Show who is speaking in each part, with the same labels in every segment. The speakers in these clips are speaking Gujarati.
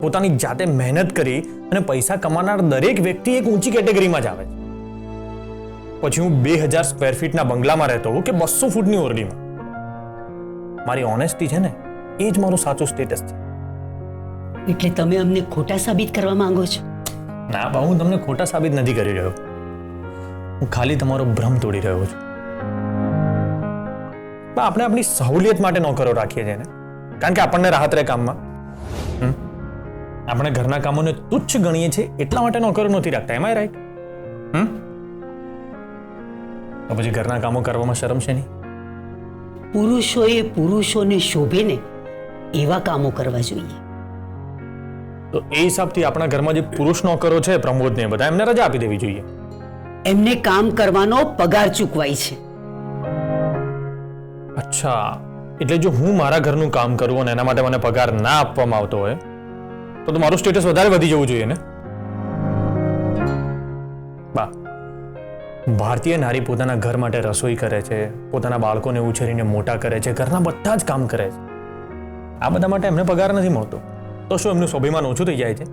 Speaker 1: પોતાની જાતે મહેનત કરી અને પૈસા કમાનાર દરેક વ્યક્તિ એક ઊંચી કેટેગરીમાં જ આવે છે. પછી હું 2000 સ્ક્વેર ફીટના બંગલામાં રહેતો હોઉં કે 200 ફૂટની ઓરડીમાં, મારી ઓનેસ્ટી છે ને એ જ મારું સાચું સ્ટેટસ છે.
Speaker 2: એટલે તમે અમને ખોટા સાબિત કરવા માંગો છો?
Speaker 1: ના બા, હું તમને ખોટા સાબિત નથી કરી રહ્યો. હું ખાલી તમારો ભ્રમ તોડી રહ્યો છું. બા, આપણે આપણી સહુલિયત માટે નોકરો રાખીએ છીએ ને, કારણ કે આપણને રાહત રહે કામમાં. આપણે ઘરના કામોને તુચ્છ ગણીએ છીએ એટલા માટે નોકરો નથી રાખતા. એમ આઈ રાઈટ? તો પછી ઘરના કામો કરવામાં શરમ છે નહીં?
Speaker 2: પુરુષોએ પુરુષોને શોભે ને એવા કામો કરવા જોઈએ.
Speaker 1: તો એ હિસાબથી આપણા ઘરમાં જે પુરુષ નોકરો છે, પ્રમોદ ને બધા, એમને રજા આપી દેવી જોઈએ.
Speaker 2: એમને કામ કરવાનો પગાર ચૂકવાય છે.
Speaker 1: અચ્છા, એટલે જો હું મારા ઘરનું કામ કરું અને એના માટે મને પગાર ના આપવામાં આવતો હોય તો મારું સ્ટેટસ વધારે વધી જવું જોઈએ ને? બા, ભારતીય નારી પોતાના ઘર માટે રસોઈ કરે છે, પોતાના બાળકોને ઉછેરીને મોટા કરે છે, ઘરના બધા જ કામ કરે છે. આ બધા માટે એમને પગાર નથી મળતો તો શું એમનું સ્વાભિમાન ઓછું થઈ જાય છે?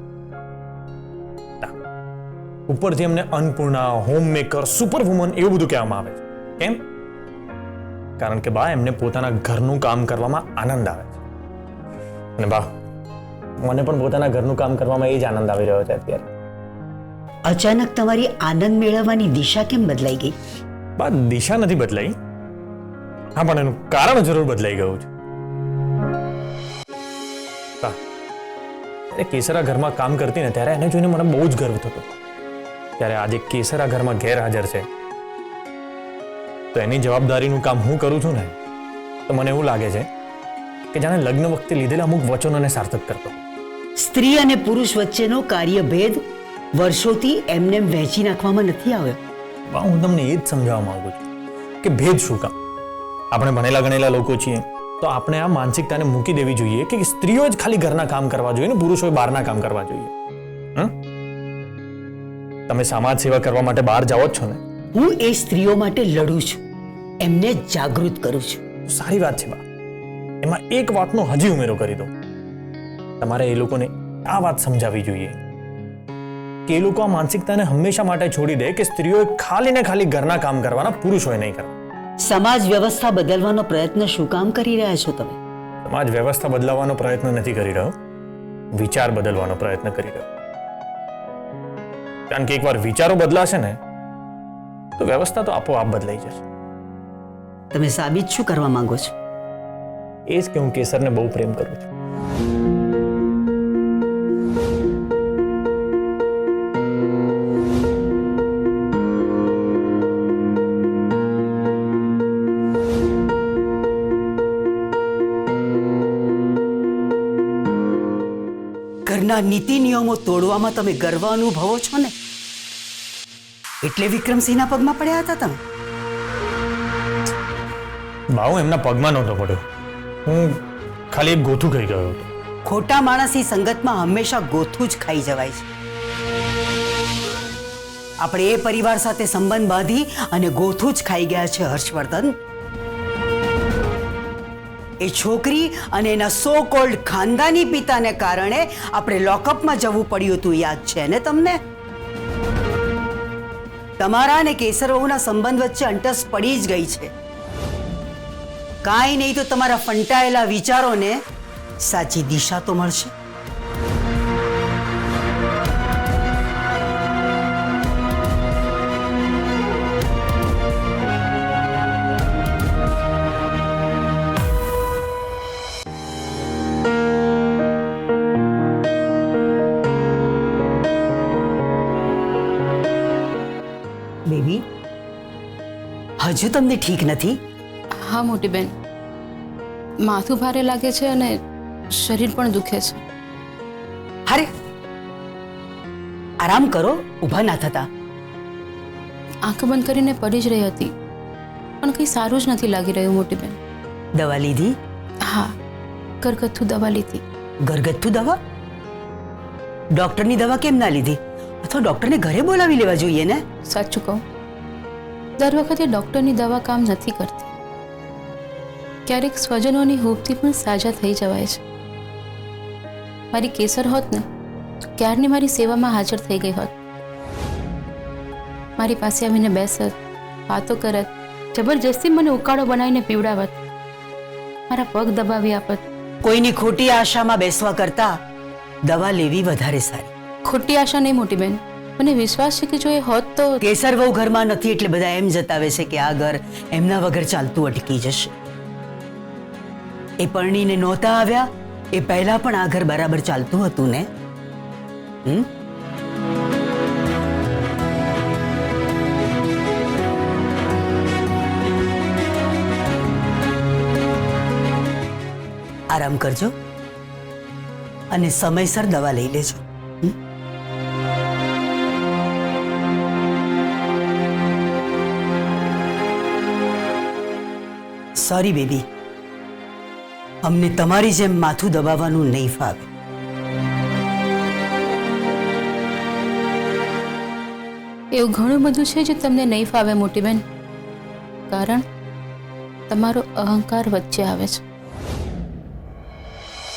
Speaker 1: ઉપરથી એમને Annapurna, home maker, super woman એવું બધું કહેવામાં આવે છે. કેમ? કારણ કે બા, એમને પોતાના ઘરનું કામ કરવામાં આનંદ આવે છે. અને બા, મને પણ પોતાના ઘરનું કામ કરવામાં એ જ આનંદ આવી રહ્યો છે અત્યારે.
Speaker 2: અચાનક તમારી આનંદ મેળવવાની દિશા કેમ બદલાઈ ગઈ?
Speaker 1: બા, દિશા નથી બદલાઈ. હા, પણ એનું કારણ જરૂર બદલાઈ ગયું છે. બા, ત્યારે કેસરા ઘરમાં કામ કરતી ને ત્યારે એને જોઈને મને બહુ જ ગર્વ થતો. ત્યારે આજે કેસરા ઘરમાં ગેરહાજર છે તો એની જવાબદારીનું કામ હું કરું છું ને, તો મને એવું લાગે છે કે જાણે લગ્ન વખતે લીધેલા અમુક વચનોને સાર્થક કરતો.
Speaker 2: સ્ત્રી અને પુરુષ વચ્ચેનો કાર્યભેદ વર્ષોથી એમને વહેંચી નાખવામાં નથી આવ્યો.
Speaker 1: બા, હું તમને એ જ સમજાવવા માંગુ છું કે ભેદ શું કામ? આપણે ભણેલા ગણેલા લોકો છીએ તો આપણે આ માનસિકતાને મૂકી દેવી જોઈએ કે સ્ત્રીઓ જ ખાલી ઘરના કામ કરવા જોઈએ ને પુરુષોએ બહારના કામ કરવા જોઈએ. તમે સમાજ સેવા કરવા માટે બહાર જાઓ જ છો ને?
Speaker 2: હું એ સ્ત્રીઓ માટે લડું છું, એમને જાગૃત કરું છું.
Speaker 1: સારી વાત છે બા. એમાં એક વાતનો હજી ઉમેરો કરી દો. તમારે એ લોકોને આ વાત સમજાવવી જોઈએ કે એ લોકો આ માનસિકતાને હંમેશા માટે છોડી દે કે સ્ત્રીઓએ ખાલી ને ખાલી ઘરના કામ કરવાના, પુરુષોએ નહીં કરવા.
Speaker 2: સમાજ વ્યવસ્થા બદલવાનો પ્રયત્ન શું કામ કરી રહ્યા છો તમે?
Speaker 1: સમાજ વ્યવસ્થા બદલાવવાનો પ્રયત્ન નથી કરી રહ્યો, વિચાર બદલવાનો પ્રયત્ન કરી રહ્યો. કારણ કે એકવાર વિચારો બદલાશે ને તો વ્યવસ્થા તો આપોઆપ બદલાઈ જશે.
Speaker 2: તમે સાબિત શું કરવા માંગો છો?
Speaker 1: એ જ કે હું કેસરને બહુ પ્રેમ કરું છું.
Speaker 2: ઘરના નીતિ નિયમો તોડવામાં તમે ગર્વ અનુભવો છો ને, એટલે વિક્રમસિંહના પગમાં પડ્યા હતા તમે?
Speaker 1: બા, હું એમના પગમાં નહોતો પડ્યો, હું ખાલી એક ગોથું ખાઈ ગયો હતો.
Speaker 2: ખોટા માણસની સંગતમાં હંમેશા ગોથું જ ખાઈ જવાય છે. આપણે એ પરિવાર સાથે સંબંધ બાંધી અને ગોથું જ ખાઈ ગયા છે હર્ષવર્ધન. એ છોકરી અને એના સો કોલ્ડ ખાનદાની પિતાને કારણે આપણે લોકઅપમાં જવું પડ્યું હતું, યાદ છે ને તમને? તમારા અને કેસર વહુના સંબંધ વચ્ચે અંટસ પડી જ ગઈ છે. કાંઈ નહીં તો તમારા ફંટાયેલા વિચારોને સાચી દિશા તો મળશે. બેબી, હજુ તમને ઠીક નથી?
Speaker 3: હા મોટી બેન, માથું ભારે લાગે છે અને શરીર પણ દુખે છે.
Speaker 2: અરે આરામ કરો, ઊભા ના થતા.
Speaker 3: આંખ બંધ કરીને પડી જ રહી હતી પણ કંઈ સારું જ નથી લાગી રહ્યું મોટી બેન.
Speaker 2: દવા લીધી?
Speaker 3: હા, ઘરગથ્થુ દવા લીધી.
Speaker 2: ઘરગથ્થુ દવા? ડોક્ટરની દવા કેમ ના લીધી? અથવા ડોક્ટરને ઘરે બોલાવી લેવા જોઈએ ને?
Speaker 3: સાચું કહું, દર વખતે ડોક્ટરની દવા કામ નથી કરતી. ક્યારેક સ્વજનોની હૂંફથી પણ સાજા થઈ જવાય છે. મારી કેસર હોત ને તો ક્યારની મારી સેવામાં હાજર થઈ ગઈ હોત. મારી પાસે આવીને બેસત, વાતો કરત, જબરજસ્તી મને ઉકાળો બનાવીને પીવડાવત, મારા પગ દબાવી આપત.
Speaker 2: કોઈની ખોટી આશામાં બેસવા કરતા દવા લેવી વધારે સારી.
Speaker 3: ખોટી આશા નહીં મોટી બેન, મને વિશ્વાસ છે કે જો એ હોત તો
Speaker 2: કેસર વહુ ઘરમાં નથી એટલે બધા એમ જતાવે છે કે આ ઘર એમના વગર ચાલતું અટકી જશે. એ પરણીને નહોતા આવ્યા એ પહેલા પણ આ ઘર બરાબર ચાલતું હતું ને? આરામ કરજો અને સમયસર દવા લઈ લેજો. સોરી બેબી, અમને તમારી જેમ માથું દબાવવાનું નહીં ફાવે.
Speaker 3: એવું ઘણું બધું છે જે તમને નહીં ફાવે મોટી બેન, કારણ તમારો અહંકાર વચ્ચે આવે છે.